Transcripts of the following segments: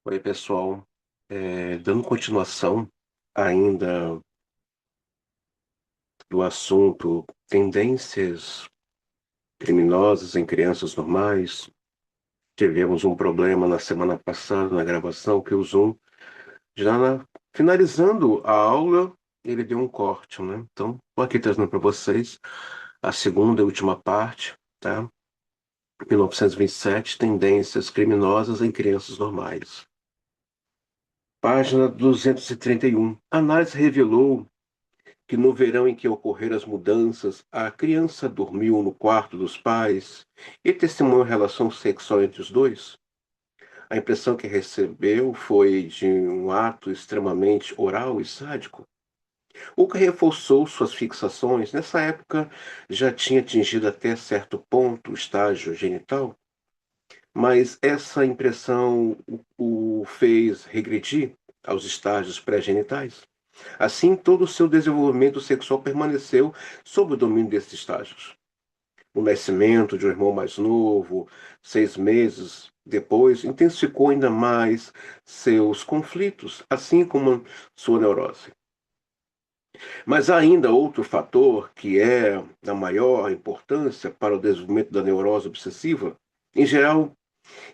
Oi, pessoal. Dando continuação ainda do assunto tendências criminosas em crianças normais, tivemos um problema na semana passada na gravação que o Zoom, finalizando a aula, ele deu um corte, né? Então, estou aqui trazendo para vocês a segunda e última parte, tá? 1927, tendências criminosas em crianças normais. Página 231. A análise revelou que no verão em que ocorreram as mudanças, a criança dormiu no quarto dos pais e testemunhou relação sexual entre os dois. A impressão que recebeu foi de um ato extremamente oral e sádico, o que reforçou suas fixações. Nessa época, já tinha atingido até certo ponto o estágio genital, mas essa impressão o fez regredir aos estágios pré-genitais. Assim, todo o seu desenvolvimento sexual permaneceu sob o domínio desses estágios. O nascimento de um irmão mais novo, 6 meses depois, intensificou ainda mais seus conflitos, assim como sua neurose. Mas há ainda outro fator que é da maior importância para o desenvolvimento da neurose obsessiva, em geral,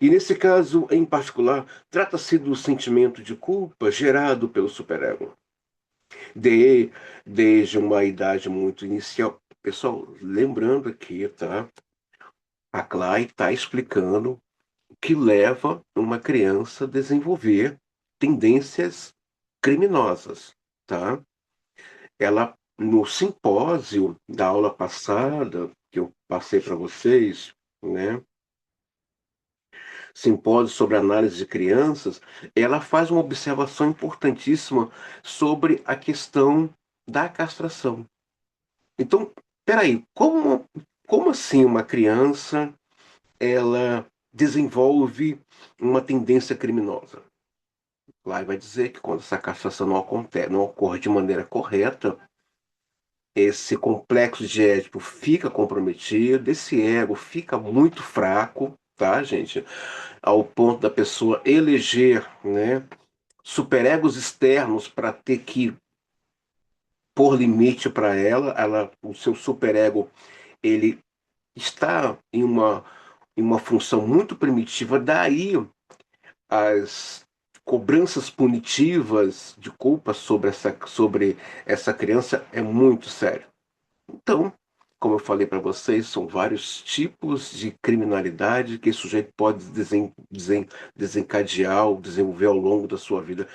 e nesse caso em particular, trata-se do sentimento de culpa gerado pelo superego. de, Desde uma idade muito inicial. Pessoal, lembrando aqui, tá? A Clay está explicando o que leva uma criança a desenvolver tendências criminosas, tá? Ela, no simpósio da aula passada, que eu passei para vocês, né? Simpósio sobre análise de crianças, ela faz uma observação importantíssima sobre a questão da castração. Então, peraí, como assim uma criança ela desenvolve uma tendência criminosa? Lá vai dizer que quando essa castração não acontece, não ocorre de maneira correta, esse complexo de Édipo fica comprometido, esse ego fica muito fraco, tá, gente? Ao ponto da pessoa eleger, né, superegos externos para ter que pôr limite para o seu superego, ele está em uma função muito primitiva, daí as cobranças punitivas de culpa sobre essa criança é muito sério. Então, como eu falei para vocês, são vários tipos de criminalidade que esse sujeito pode desencadear ou desenvolver ao longo da sua vida,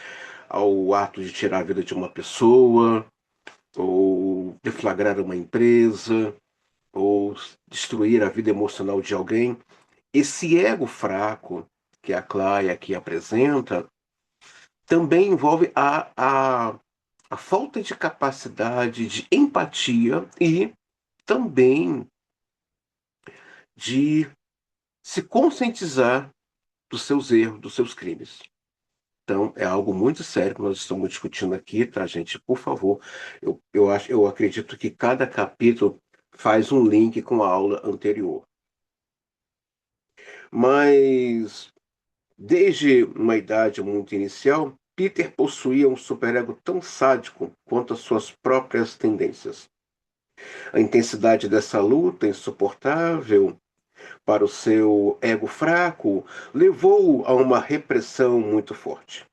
ao ato de tirar a vida de uma pessoa, ou deflagrar uma empresa, ou destruir a vida emocional de alguém. Esse ego fraco que a Clay aqui apresenta também envolve a falta de capacidade de empatia e também de se conscientizar dos seus erros, dos seus crimes. Então, é algo muito sério que nós estamos discutindo aqui, tá, gente? Por favor, eu acredito que cada capítulo faz um link com a aula anterior. Mas desde uma idade muito inicial, Peter possuía um superego tão sádico quanto as suas próprias tendências. A intensidade dessa luta insuportável para o seu ego fraco levou-o a uma repressão muito forte.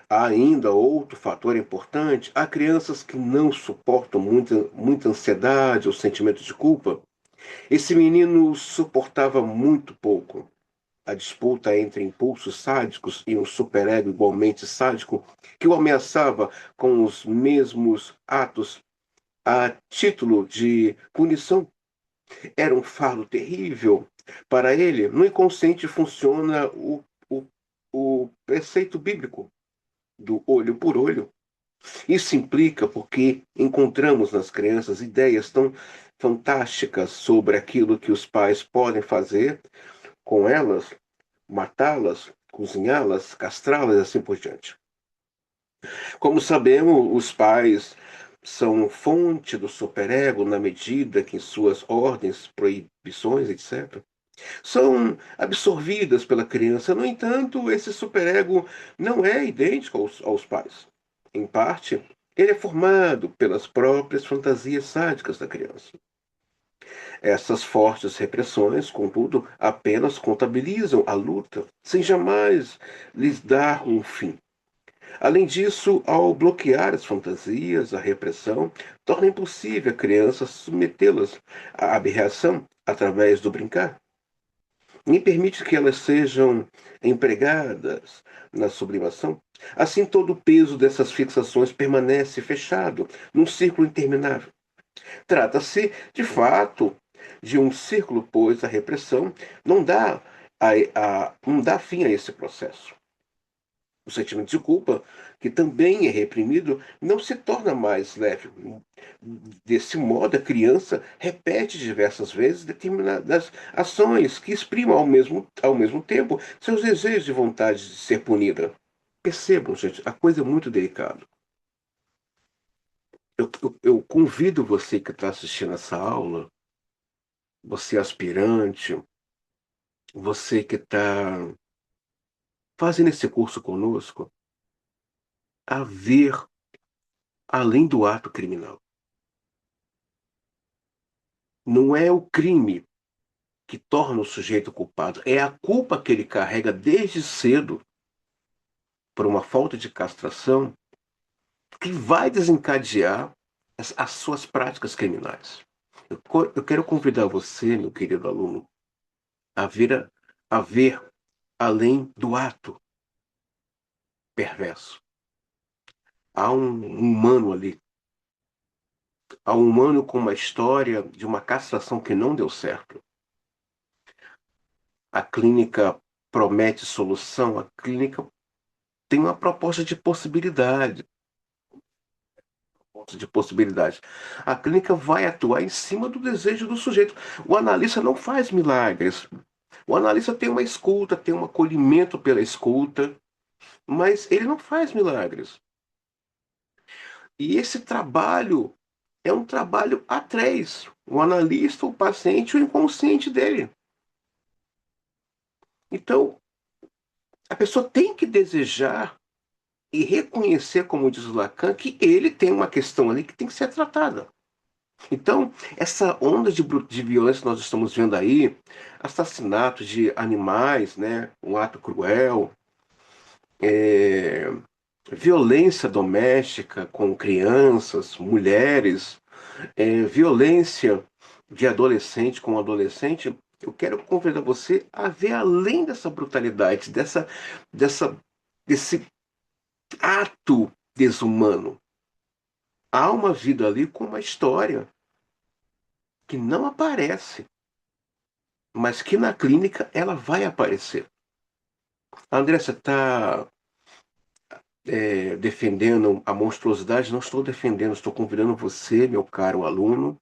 Há ainda outro fator importante: há crianças que não suportam muita ansiedade ou sentimento de culpa. Esse menino suportava muito pouco. A disputa entre impulsos sádicos e um superego igualmente sádico que o ameaçava com os mesmos atos a título de punição era um fardo terrível. Para ele, no inconsciente funciona o, o preceito bíblico do olho por olho. Isso implica porque encontramos nas crianças ideias tão fantásticas sobre aquilo que os pais podem fazer com elas, matá-las, cozinhá-las, castrá-las e assim por diante. Como sabemos, os pais são fonte do superego na medida que em suas ordens, proibições, etc., São absorvidas pela criança. No entanto, esse superego não é idêntico aos pais. Em parte, ele é formado pelas próprias fantasias sádicas da criança. Essas fortes repressões, contudo, apenas contabilizam a luta, sem jamais lhes dar um fim. Além disso, ao bloquear as fantasias, a repressão torna impossível a criança submetê-las à aberração através do brincar. Nem permite que elas sejam empregadas na sublimação. Assim, todo o peso dessas fixações permanece fechado num círculo interminável. Trata-se, de fato, de um círculo, pois a repressão não dá, não dá fim a esse processo. O sentimento de culpa, que também é reprimido, não se torna mais leve. Desse modo, a criança repete diversas vezes determinadas ações que exprimam ao mesmo tempo seus desejos e vontade de ser punida. Percebam, gente, a coisa é muito delicada. Eu convido você que está assistindo essa aula, você aspirante, você que está fazendo esse curso conosco, a ver além do ato criminal. Não é o crime que torna o sujeito culpado, é a culpa que ele carrega desde cedo por uma falta de castração que vai desencadear as suas práticas criminais. Eu quero convidar você, meu querido aluno, a a ver além do ato perverso. Há um humano ali, há um humano com uma história de uma castração que não deu certo. A clínica promete solução, a clínica tem uma proposta de possibilidade. De possibilidades. A clínica vai atuar em cima do desejo do sujeito. O analista não faz milagres. O analista tem uma escuta, tem um acolhimento pela escuta, mas ele não faz milagres. E esse trabalho é um trabalho a três: o analista, o paciente e o inconsciente dele. Então, a pessoa tem que desejar e reconhecer, como diz o Lacan, que ele tem uma questão ali que tem que ser tratada. Então, essa onda de violência que nós estamos vendo aí, assassinatos de animais, né, um ato cruel, é, violência doméstica com crianças, mulheres, violência de adolescente com adolescente, eu quero convidar você a ver além dessa brutalidade, dessa, desse ato desumano. Há uma vida ali com uma história que não aparece, mas que na clínica ela vai aparecer. André, você está defendendo a monstruosidade? Não estou defendendo, estou convidando você, meu caro aluno,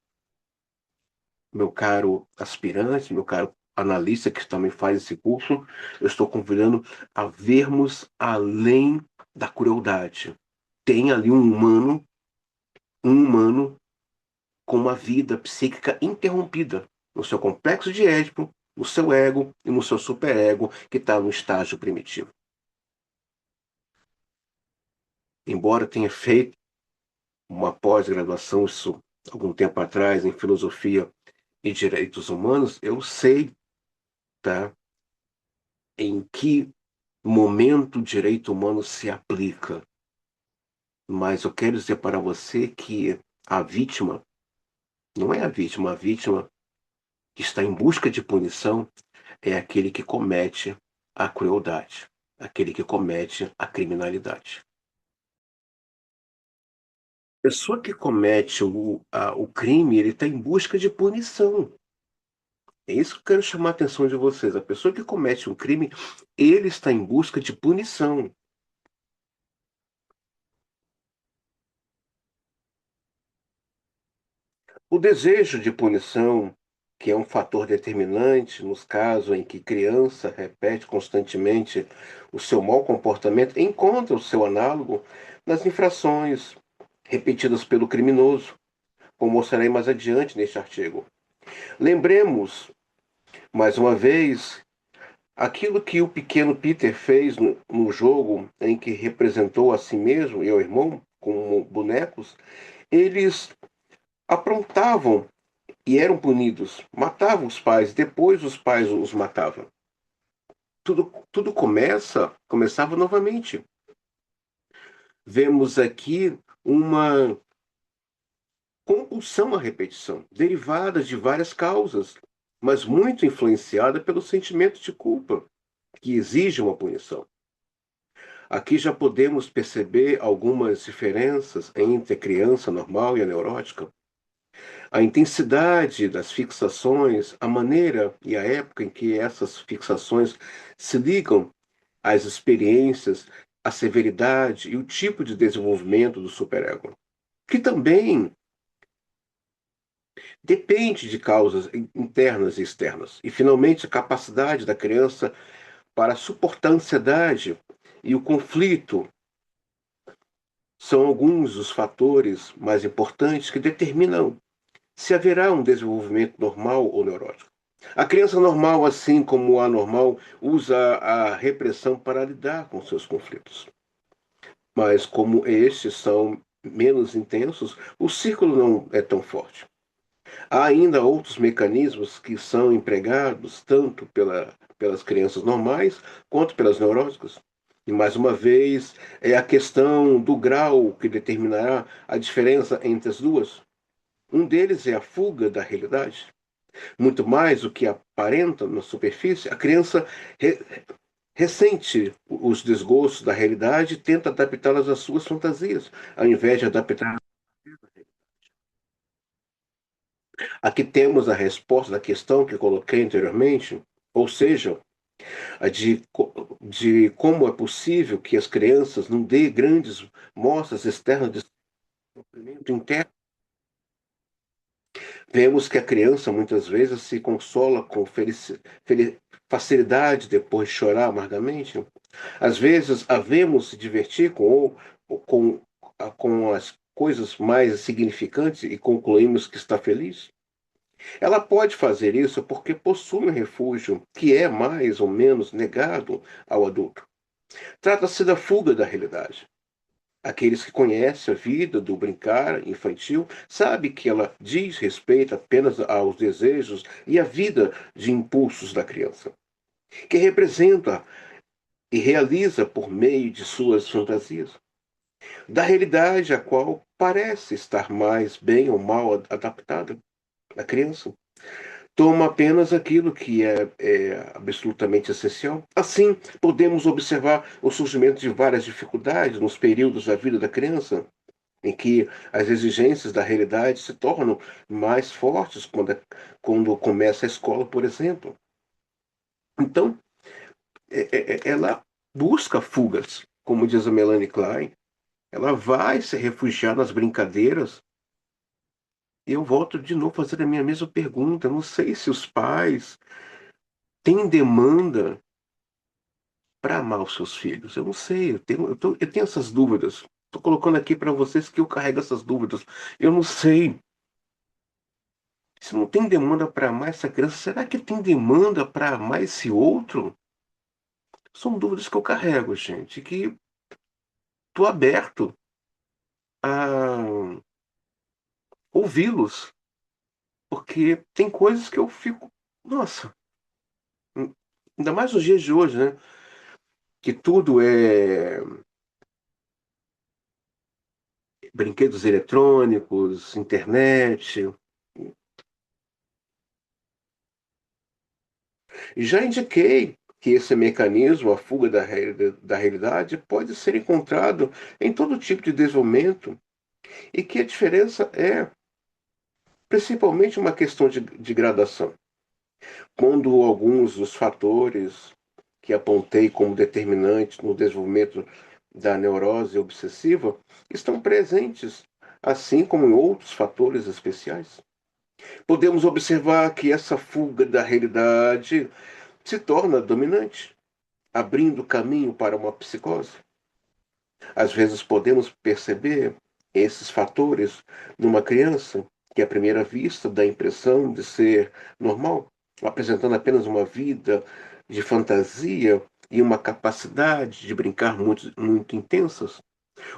meu caro aspirante, meu caro analista que também faz esse curso, eu estou convidando a vermos além da crueldade. Tem ali um humano com uma vida psíquica interrompida no seu complexo de Édipo, no seu ego e no seu superego que está no estágio primitivo. Embora tenha feito uma pós-graduação, isso algum tempo atrás, em filosofia e direitos humanos, eu sei, tá, em que momento o direito humano se aplica. Mas eu quero dizer para você que a vítima não é a vítima que está em busca de punição é aquele que comete a crueldade, aquele que comete a criminalidade. A pessoa que comete o crime, ele está em busca de punição. É isso que eu quero chamar a atenção de vocês. A pessoa que comete um crime, ele está em busca de punição. O desejo de punição, que é um fator determinante nos casos em que criança repete constantemente o seu mau comportamento, encontra o seu análogo nas infrações repetidas pelo criminoso, como mostrarei mais adiante neste artigo. Lembremos Mais uma vez, aquilo que o pequeno Peter fez no jogo em que representou a si mesmo e ao irmão como bonecos, eles aprontavam e eram punidos, matavam os pais, depois os pais os matavam. Tudo começava novamente. Vemos aqui uma compulsão à repetição, derivada de várias causas, mas muito influenciada pelo sentimento de culpa, que exige uma punição. Aqui já podemos perceber algumas diferenças entre a criança normal e a neurótica. A intensidade das fixações, a maneira e a época em que essas fixações se ligam às experiências, a severidade e o tipo de desenvolvimento do superego, que também depende de causas internas e externas. E, finalmente, a capacidade da criança para suportar a ansiedade e o conflito são alguns dos fatores mais importantes que determinam se haverá um desenvolvimento normal ou neurótico. A criança normal, assim como a anormal, usa a repressão para lidar com seus conflitos. Mas como estes são menos intensos, o círculo não é tão forte. Há ainda outros mecanismos que são empregados tanto pelas crianças normais quanto pelas neuróticas. E mais uma vez, é a questão do grau que determinará a diferença entre as duas. Um deles é a fuga da realidade. Muito mais do que aparenta na superfície, a criança re ressente os desgostos da realidade e tenta adaptá-las às suas fantasias, ao invés de adaptar. Aqui temos a resposta da questão que coloquei anteriormente, ou seja, a de como é possível que as crianças não dêem grandes mostras externas de sofrimento interno. Vemos que a criança muitas vezes se consola com facilidade depois de chorar amargamente. Às vezes, a vemos se divertir com as coisas mais significantes e concluímos que está feliz. Ela pode fazer isso porque possui um refúgio que é mais ou menos negado ao adulto. Trata-se da fuga da realidade. Aqueles que conhecem a vida do brincar infantil sabem que ela diz respeito apenas aos desejos e à vida de impulsos da criança, que representa e realiza por meio de suas fantasias, da realidade a qual parece estar mais bem ou mal adaptada. A criança toma apenas aquilo que é absolutamente essencial. Assim, podemos observar o surgimento de várias dificuldades nos períodos da vida da criança, em que as exigências da realidade se tornam mais fortes quando começa a escola, por exemplo. Então, ela busca fugas, como diz a Melanie Klein. Ela vai se refugiar nas brincadeiras. E eu volto de novo a fazer a minha mesma pergunta. Eu não sei se os pais têm demanda para amar os seus filhos. Eu não sei, eu tenho essas dúvidas. Estou colocando aqui para vocês que eu carrego essas dúvidas. Eu não sei. Se não tem demanda para amar essa criança, será que tem demanda para amar esse outro? São dúvidas que eu carrego, gente, que estou aberto a ouvi-los, porque tem coisas que eu fico, nossa, ainda mais nos dias de hoje, né? Que tudo é brinquedos eletrônicos, internet. E já indiquei que esse mecanismo, a fuga da realidade, pode ser encontrado em todo tipo de desenvolvimento e que a diferença é principalmente uma questão de gradação. Quando alguns dos fatores que apontei como determinantes no desenvolvimento da neurose obsessiva estão presentes, assim como em outros fatores especiais, podemos observar que essa fuga da realidade se torna dominante, abrindo caminho para uma psicose. Às vezes podemos perceber esses fatores numa criança que, à primeira vista, dá a impressão de ser normal, apresentando apenas uma vida de fantasia e uma capacidade de brincar muito intensas.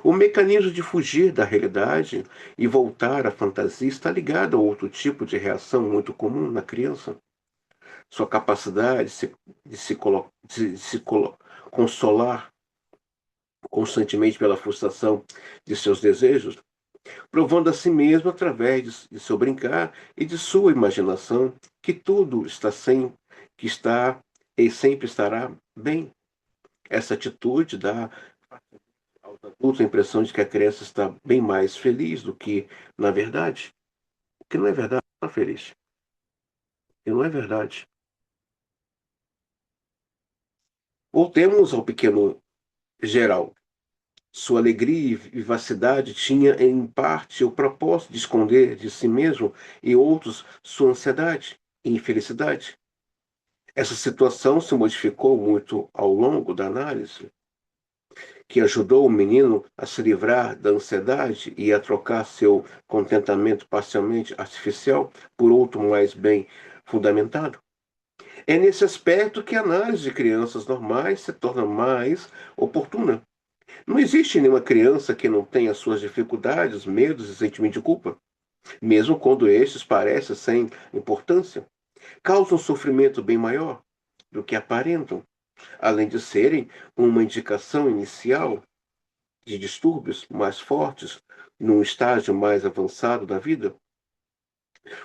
O mecanismo de fugir da realidade e voltar à fantasia está ligado a outro tipo de reação muito comum na criança. Sua capacidade de se consolar constantemente pela frustração de seus desejos, provando a si mesmo através de seu brincar e de sua imaginação que tudo está sem, que está e sempre estará bem. Essa atitude dá aos adultos a impressão de que a criança está bem mais feliz do que na verdade, que não é verdade, está feliz. E não é verdade. Voltemos ao pequeno geral. Sua alegria e vivacidade tinha, em parte, o propósito de esconder de si mesmo e outros sua ansiedade e infelicidade. Essa situação se modificou muito ao longo da análise, que ajudou o menino a se livrar da ansiedade e a trocar seu contentamento parcialmente artificial por outro mais bem fundamentado. É nesse aspecto que a análise de crianças normais se torna mais oportuna. Não existe nenhuma criança que não tenha suas dificuldades, medos e sentimento de culpa, mesmo quando estes parecem sem importância. Causam um sofrimento bem maior do que aparentam, além de serem uma indicação inicial de distúrbios mais fortes num estágio mais avançado da vida.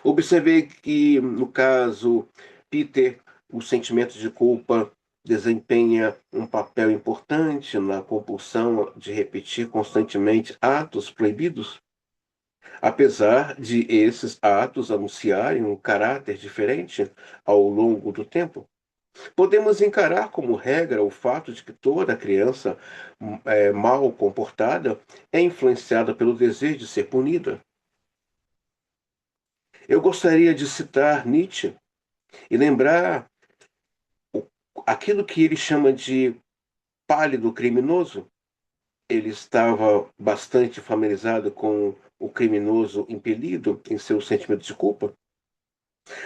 Observei que, no caso Peter, o sentimento de culpa desempenha um papel importante na compulsão de repetir constantemente atos proibidos, apesar de esses atos anunciarem um caráter diferente ao longo do tempo. Podemos encarar como regra o fato de que toda criança mal comportada é influenciada pelo desejo de ser punida. Eu gostaria de citar Nietzsche e lembrar aquilo que ele chama de pálido criminoso. Ele estava bastante familiarizado com o criminoso impelido em seu sentimento de culpa.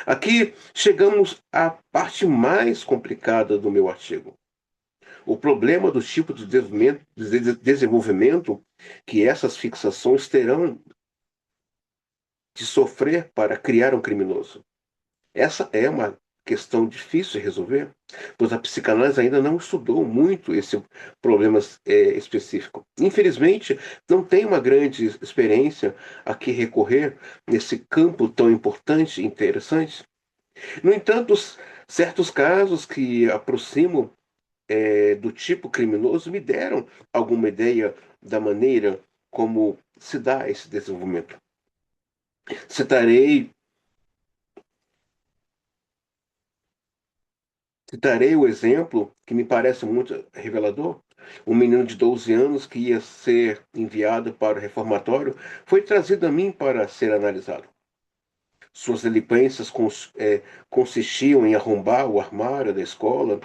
Aqui chegamos à parte mais complicada do meu artigo. O problema do tipo de desenvolvimento que essas fixações terão de sofrer para criar um criminoso. Essa é uma questão difícil de resolver, pois a psicanálise ainda não estudou muito esse problema específico. Infelizmente, não tem uma grande experiência a que recorrer nesse campo tão importante e interessante. No entanto, certos casos que aproximam do tipo criminoso me deram alguma ideia da maneira como se dá esse desenvolvimento. Citarei, citarei o exemplo que me parece muito revelador. Um menino de 12 anos que ia ser enviado para o reformatório foi trazido a mim para ser analisado. Suas delinquências consistiam em arrombar o armário da escola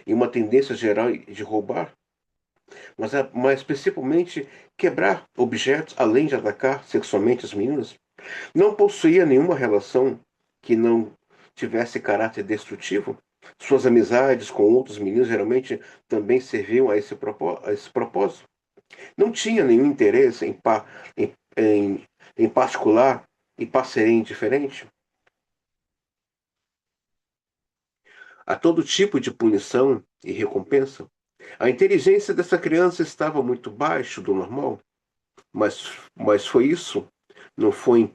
e uma tendência geral de roubar, mas principalmente quebrar objetos, além de atacar sexualmente as meninas. Não possuía nenhuma relação que não tivesse caráter destrutivo. Suas amizades com outros meninos geralmente também serviam a esse propósito. Não tinha nenhum interesse em, em particular e parceria indiferente. A todo tipo de punição e recompensa. A inteligência dessa criança estava muito abaixo do normal, mas foi isso. Não foi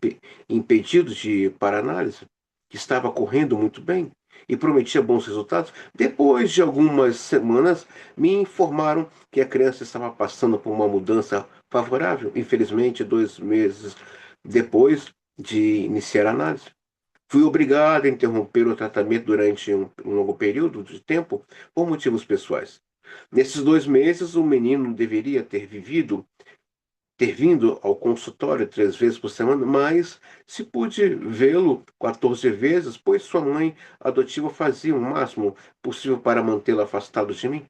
impedido de ir para análise, que estava correndo muito bem e prometia bons resultados. Depois de algumas semanas, me informaram que a criança estava passando por uma mudança favorável. Infelizmente, 2 meses depois de iniciar a análise. Fui obrigado a interromper o tratamento durante um longo período de tempo por motivos pessoais. Nesses 2 meses, o menino deveria ter vindo ao consultório 3 vezes por semana, mas se pude vê-lo 14 vezes, pois sua mãe adotiva fazia o máximo possível para mantê-lo afastado de mim.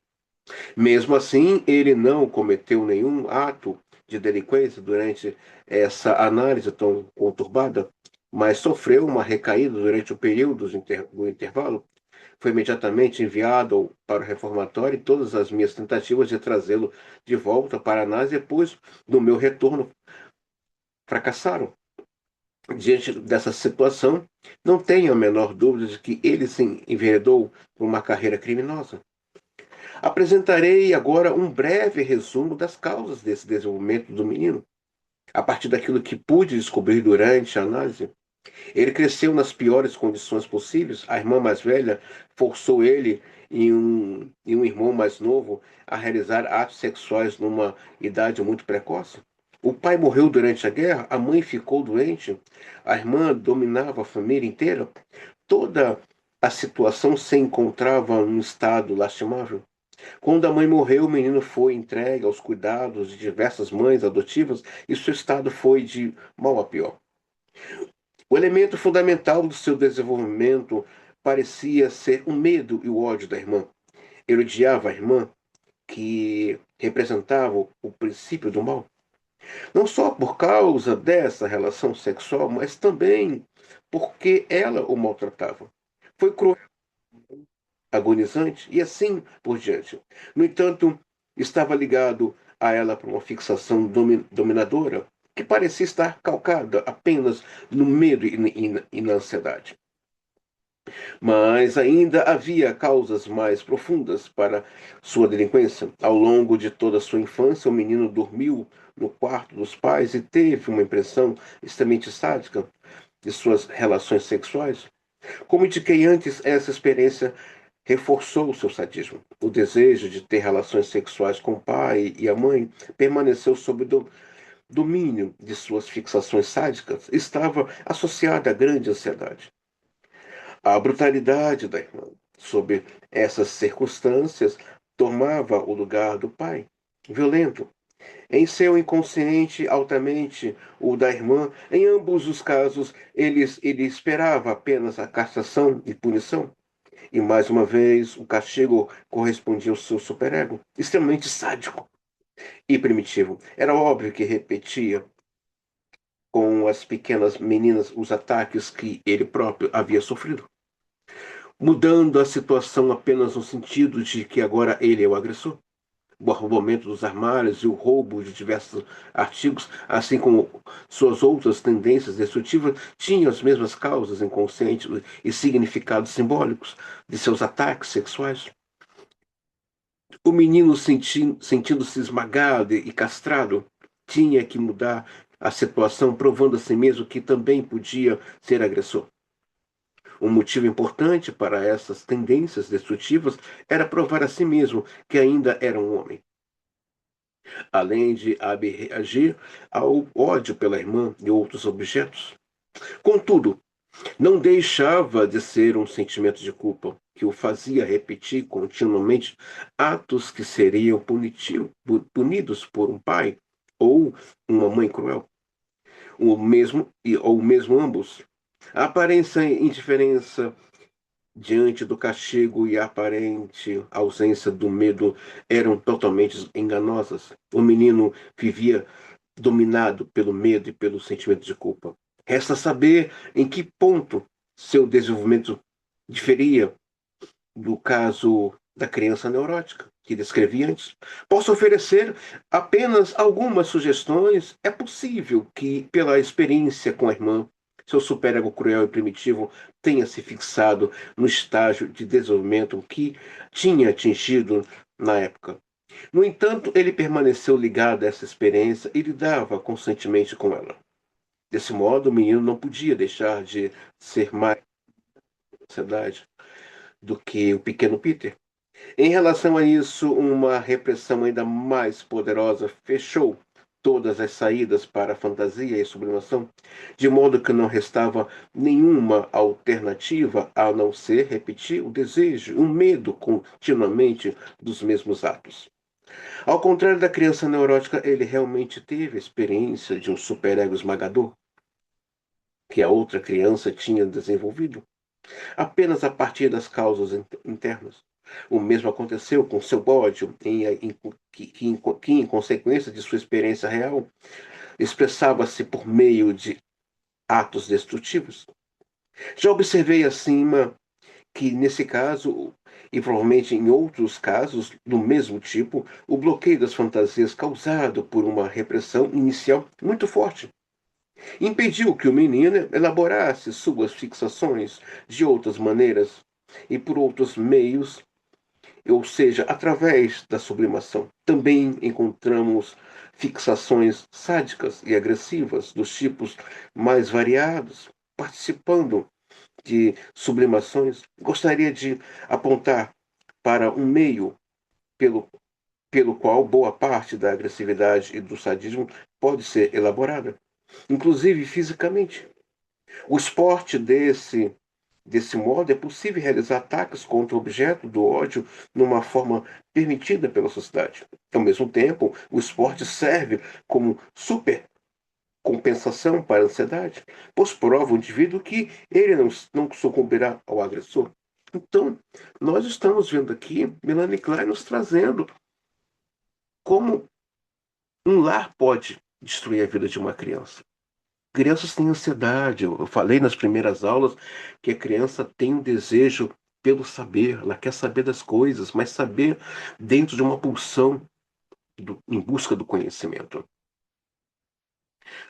Mesmo assim, ele não cometeu nenhum ato de delinquência durante essa análise tão conturbada. mas sofreu uma recaída durante o período do intervalo. Foi imediatamente enviado para o reformatório e todas as minhas tentativas de trazê-lo de volta para nós depois do meu retorno fracassaram. Diante dessa situação, não tenho a menor dúvida de que ele se enveredou por uma carreira criminosa. Apresentarei agora um breve resumo das causas desse desenvolvimento do menino. A partir daquilo que pude descobrir durante a análise, ele cresceu nas piores condições possíveis. A irmã mais velha forçou ele e um irmão mais novo a realizar atos sexuais numa idade muito precoce. O pai morreu durante a guerra, a mãe ficou doente, a irmã dominava a família inteira. Toda a situação se encontrava num estado lastimável. Quando a mãe morreu, o menino foi entregue aos cuidados de diversas mães adotivas e seu estado foi de mal a pior. O elemento fundamental do seu desenvolvimento parecia ser o medo e o ódio da irmã. Ele odiava a irmã, que representava o princípio do mal. Não só por causa dessa relação sexual, mas também porque ela o maltratava. Foi cruel, agonizante e assim por diante. No entanto, estava ligado a ela por uma fixação dominadora que parecia estar calcada apenas no medo e na ansiedade. Mas ainda havia causas mais profundas para sua delinquência. Ao longo de toda a sua infância, o menino dormiu no quarto dos pais e teve uma impressão extremamente sádica de suas relações sexuais. Como indiquei antes, essa experiência reforçou o seu sadismo. O desejo de ter relações sexuais com o pai e a mãe permaneceu sob domínio de suas fixações sádicas. Estava associada à grande ansiedade. A brutalidade da irmã, sob essas circunstâncias, tomava o lugar do pai, violento. Em seu inconsciente, altamente o da irmã, em ambos os casos, ele esperava apenas a castração e punição. E mais uma vez, o castigo correspondia ao seu superego, extremamente sádico e primitivo. Era óbvio que repetia com as pequenas meninas os ataques que ele próprio havia sofrido, mudando a situação apenas no sentido de que agora ele é o agressor. O arrombamento dos armários e o roubo de diversos artigos, assim como suas outras tendências destrutivas, tinham as mesmas causas inconscientes e significados simbólicos de seus ataques sexuais. O menino, sentindo-se esmagado e castrado, tinha que mudar a situação, provando a si mesmo que também podia ser agressor. Um motivo importante para essas tendências destrutivas era provar a si mesmo que ainda era um homem, além de reagir ao ódio pela irmã e outros objetos. Contudo, não deixava de ser um sentimento de culpa que o fazia repetir continuamente atos que seriam punidos por um pai ou uma mãe cruel, ou mesmo ambos. A aparência e indiferença diante do castigo e a aparente ausência do medo eram totalmente enganosas. O menino vivia dominado pelo medo e pelo sentimento de culpa. Resta saber em que ponto seu desenvolvimento diferia do caso da criança neurótica que descrevi antes. Posso oferecer apenas algumas sugestões. É possível que, pela experiência com a irmã, seu superego cruel e primitivo tenha se fixado no estágio de desenvolvimento que tinha atingido na época. No entanto, ele permaneceu ligado a essa experiência e lidava constantemente com ela. Desse modo, o menino não podia deixar de ser mais ansiedade do que o pequeno Peter. Em relação a isso, uma repressão ainda mais poderosa fechou todas as saídas para a fantasia e sublimação, de modo que não restava nenhuma alternativa a não ser repetir o desejo, o medo continuamente dos mesmos atos. Ao contrário da criança neurótica, ele realmente teve a experiência de um superego esmagador que a outra criança tinha desenvolvido, apenas a partir das causas internas. O mesmo aconteceu com seu ódio, que, em consequência de sua experiência real, expressava-se por meio de atos destrutivos. Já observei acima que, nesse caso, e provavelmente em outros casos do mesmo tipo, o bloqueio das fantasias causado por uma repressão inicial muito forte impediu que o menino elaborasse suas fixações de outras maneiras e por outros meios, ou seja, através da sublimação. Também encontramos fixações sádicas e agressivas dos tipos mais variados, participando de sublimações. Gostaria de apontar para um meio pelo, pelo qual boa parte da agressividade e do sadismo pode ser elaborada, inclusive fisicamente. O esporte desse modo é possível realizar ataques contra o objeto do ódio numa forma permitida pela sociedade. Ao mesmo tempo, o esporte serve como supercompensação para a ansiedade, pois prova ao indivíduo que ele não sucumbirá ao agressor. Então, nós estamos vendo aqui Melanie Klein nos trazendo como um lar pode destruir a vida de uma criança. Crianças têm ansiedade. Eu falei nas primeiras aulas que a criança tem um desejo pelo saber, ela quer saber das coisas, mas saber dentro de uma pulsão em busca do conhecimento.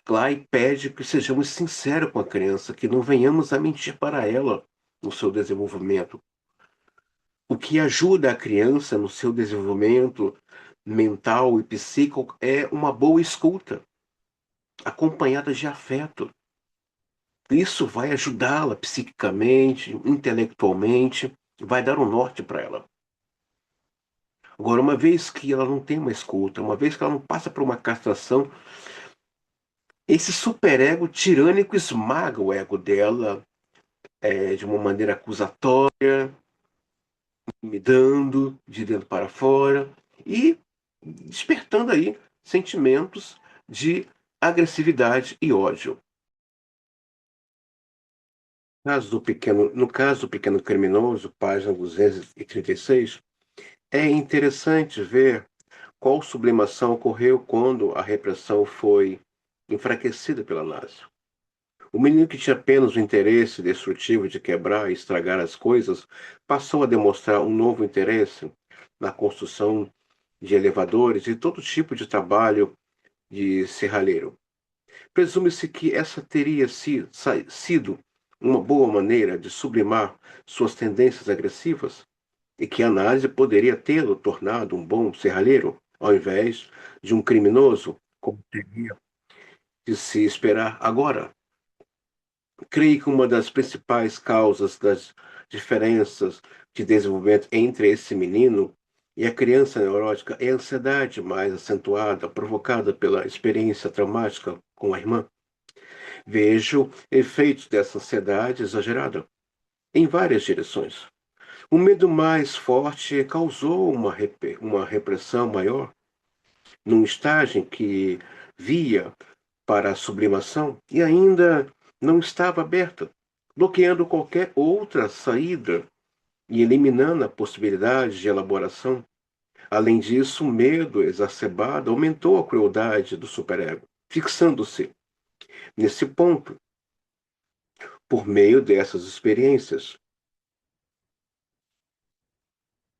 Clay pede que sejamos sinceros com a criança, que não venhamos a mentir para ela no seu desenvolvimento. O que ajuda a criança no seu desenvolvimento mental e psíquico é uma boa escuta, acompanhada de afeto. Isso vai ajudá-la psiquicamente, intelectualmente, vai dar um norte para ela. Agora, uma vez que ela não tem uma escuta, uma vez que ela não passa por uma castração, esse superego tirânico esmaga o ego dela de uma maneira acusatória, intimidando de dentro para fora e despertando aí sentimentos de agressividade e ódio. No caso do pequeno criminoso, página 236, é interessante ver qual sublimação ocorreu quando a repressão foi enfraquecida pela NASA. O menino que tinha apenas o interesse destrutivo de quebrar e estragar as coisas passou a demonstrar um novo interesse na construção de elevadores e todo tipo de trabalho de serralheiro. Presume-se que essa teria sido uma boa maneira de sublimar suas tendências agressivas e que a análise poderia tê-lo tornado um bom serralheiro, ao invés de um criminoso, como teria de se esperar agora. Creio que uma das principais causas das diferenças de desenvolvimento entre esse menino e a criança neurótica é a ansiedade mais acentuada, provocada pela experiência traumática com a irmã. Vejo efeitos dessa ansiedade exagerada em várias direções. O medo mais forte causou uma repressão maior, num estágio em que via para a sublimação e ainda não estava aberta, bloqueando qualquer outra saída e eliminando a possibilidade de elaboração. Além disso, o medo exacerbado aumentou a crueldade do superego, fixando-se nesse ponto por meio dessas experiências.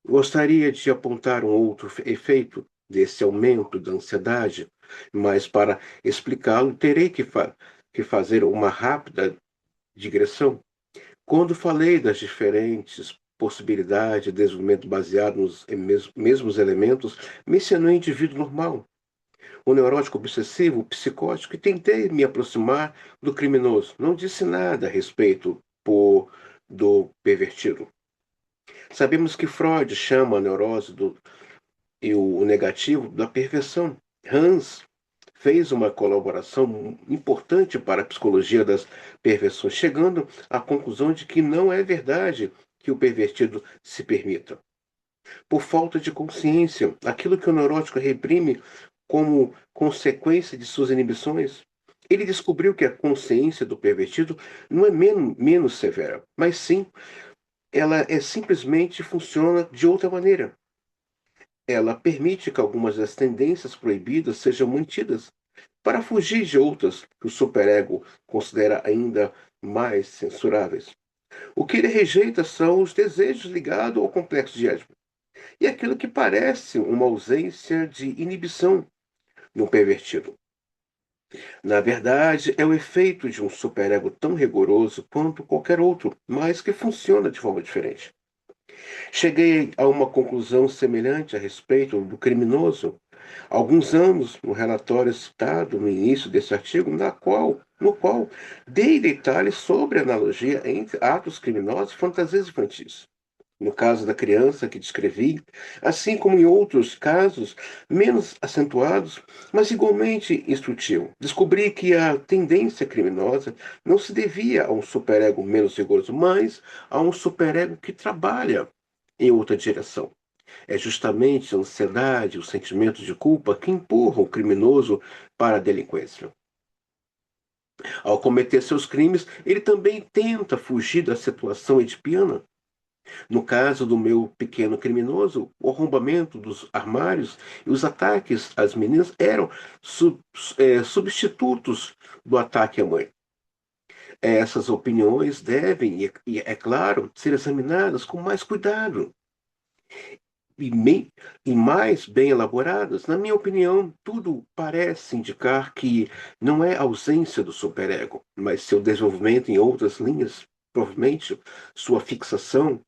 Gostaria de apontar um outro efeito desse aumento da ansiedade, mas para explicá-lo terei que fazer uma rápida digressão. Quando falei das diferentes possibilidades de desenvolvimento baseado nos mesmos elementos, mencionei o indivíduo normal, o neurótico obsessivo, o psicótico, e tentei me aproximar do criminoso. Não disse nada a respeito do pervertido. Sabemos que Freud chama a neurose e o negativo da perversão. Hans fez uma colaboração importante para a psicologia das perversões, chegando à conclusão de que não é verdade que o pervertido se permita. Por falta de consciência, aquilo que o neurótico reprime como consequência de suas inibições, ele descobriu que a consciência do pervertido não é menos severa, mas sim, ela simplesmente funciona de outra maneira. Ela permite que algumas das tendências proibidas sejam mantidas, para fugir de outras que o superego considera ainda mais censuráveis. O que ele rejeita são os desejos ligados ao complexo de Édipo e aquilo que parece uma ausência de inibição no pervertido. Na verdade, é o efeito de um superego tão rigoroso quanto qualquer outro, mas que funciona de forma diferente. Cheguei a uma conclusão semelhante a respeito do criminoso há alguns anos, no relatório citado no início desse artigo, no qual dei detalhes sobre a analogia entre atos criminosos e fantasias infantis. No caso da criança que descrevi, assim como em outros casos menos acentuados, mas igualmente instrutivo, descobri que a tendência criminosa não se devia a um superego menos rigoroso, mas a um superego que trabalha em outra direção. É justamente a ansiedade, o sentimento de culpa que empurram o criminoso para a delinquência. Ao cometer seus crimes, ele também tenta fugir da situação edipiana. No caso do meu pequeno criminoso, o arrombamento dos armários e os ataques às meninas eram substitutos do ataque à mãe. Essas opiniões devem, é claro, ser examinadas com mais cuidado e, e mais bem elaboradas. Na minha opinião, tudo parece indicar que não é a ausência do superego, mas seu desenvolvimento em outras linhas, provavelmente sua fixação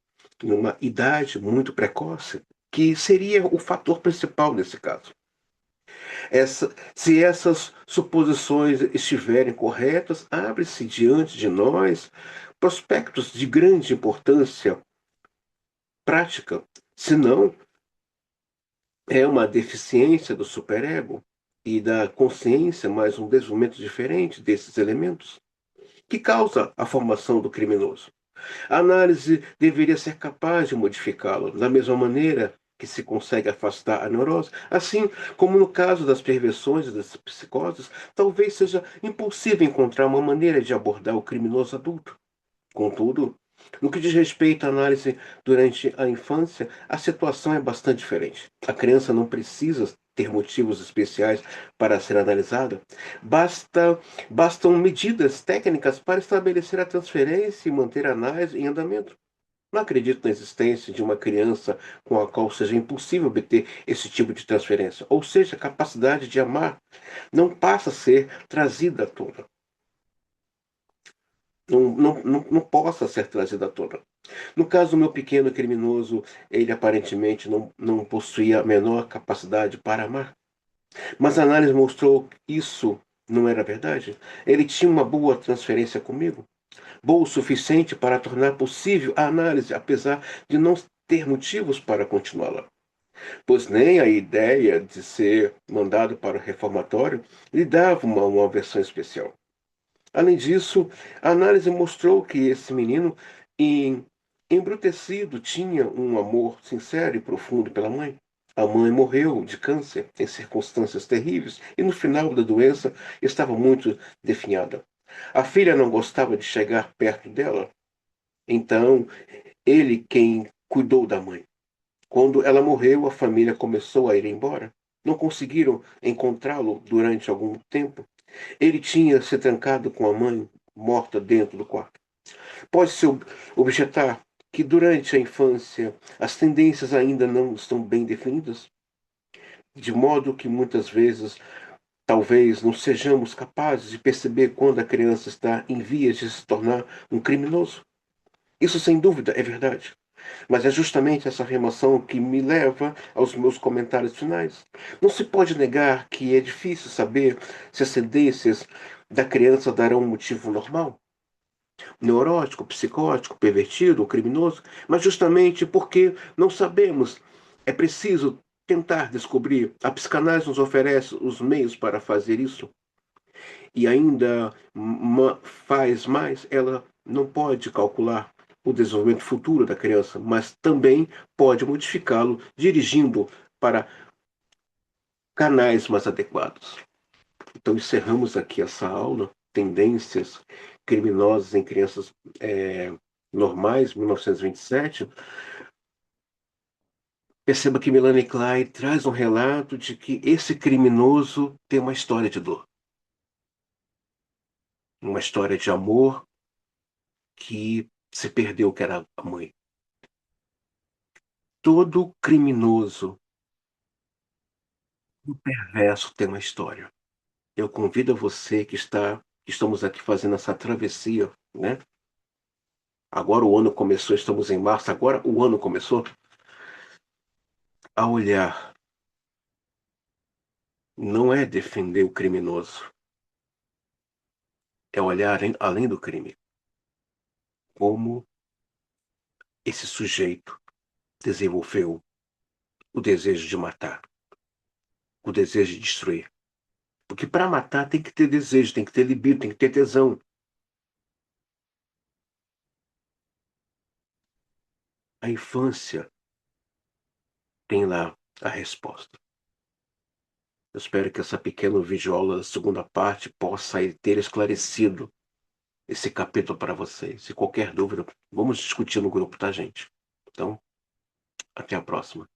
em uma idade muito precoce, que seria o fator principal nesse caso. Se essas suposições estiverem corretas, abre-se diante de nós prospectos de grande importância prática, se não é uma deficiência do superego e da consciência, mas um desenvolvimento diferente desses elementos, que causa a formação do criminoso. A análise deveria ser capaz de modificá-lo, da mesma maneira que se consegue afastar a neurose, assim como no caso das perversões e das psicoses, talvez seja impossível encontrar uma maneira de abordar o criminoso adulto. Contudo, no que diz respeito à análise durante a infância, a situação é bastante diferente. A criança não precisa ter motivos especiais para ser analisada. Bastam medidas técnicas para estabelecer a transferência e manter a análise em andamento. Não acredito na existência de uma criança com a qual seja impossível obter esse tipo de transferência, ou seja, a capacidade de amar não passa a ser trazida à tona. Não possa ser trazida à tona. No caso do meu pequeno criminoso, ele aparentemente não possuía a menor capacidade para amar. Mas a análise mostrou que isso não era verdade. Ele tinha uma boa transferência comigo, boa o suficiente para tornar possível a análise, apesar de não ter motivos para continuá-la. Pois nem a ideia de ser mandado para o reformatório lhe dava uma versão especial. Além disso, a análise mostrou que esse menino, em- embrutecido, tinha um amor sincero e profundo pela mãe. A mãe morreu de câncer em circunstâncias terríveis e no final da doença estava muito definhada. A filha não gostava de chegar perto dela, então ele quem cuidou da mãe. Quando ela morreu, a família começou a ir embora. Não conseguiram encontrá-lo durante algum tempo. Ele tinha se trancado com a mãe morta dentro do quarto. Pode-se objetar que durante a infância as tendências ainda não estão bem definidas, de modo que muitas vezes talvez não sejamos capazes de perceber quando a criança está em vias de se tornar um criminoso. Isso sem dúvida é verdade. Mas é justamente essa afirmação que me leva aos meus comentários finais. Não se pode negar que é difícil saber se as tendências da criança darão um motivo normal, neurótico, psicótico, pervertido ou criminoso, mas justamente porque não sabemos, é preciso tentar descobrir. A psicanálise nos oferece os meios para fazer isso e ainda faz mais, ela não pode calcular o desenvolvimento futuro da criança, mas também pode modificá-lo dirigindo para canais mais adequados. Então encerramos aqui essa aula, Tendências Criminosas em Crianças Normais, 1927. Perceba que Melanie Klein traz um relato de que esse criminoso tem uma história de dor. uma história de amor que se perdeu, que era a mãe. Todo criminoso, um perverso tem uma história. Eu convido você que estamos aqui fazendo essa travessia, né? Agora o ano começou, estamos em março, agora o ano começou a olhar. Não é defender o criminoso, é olhar além do crime. Como esse sujeito desenvolveu o desejo de matar, o desejo de destruir. Porque para matar tem que ter desejo, tem que ter libido, tem que ter tesão. A infância tem lá a resposta. Eu espero que essa pequena videoaula da segunda parte possa ter esclarecido esse capítulo para vocês. Se qualquer dúvida, vamos discutir no grupo, tá, gente? Então, até a próxima.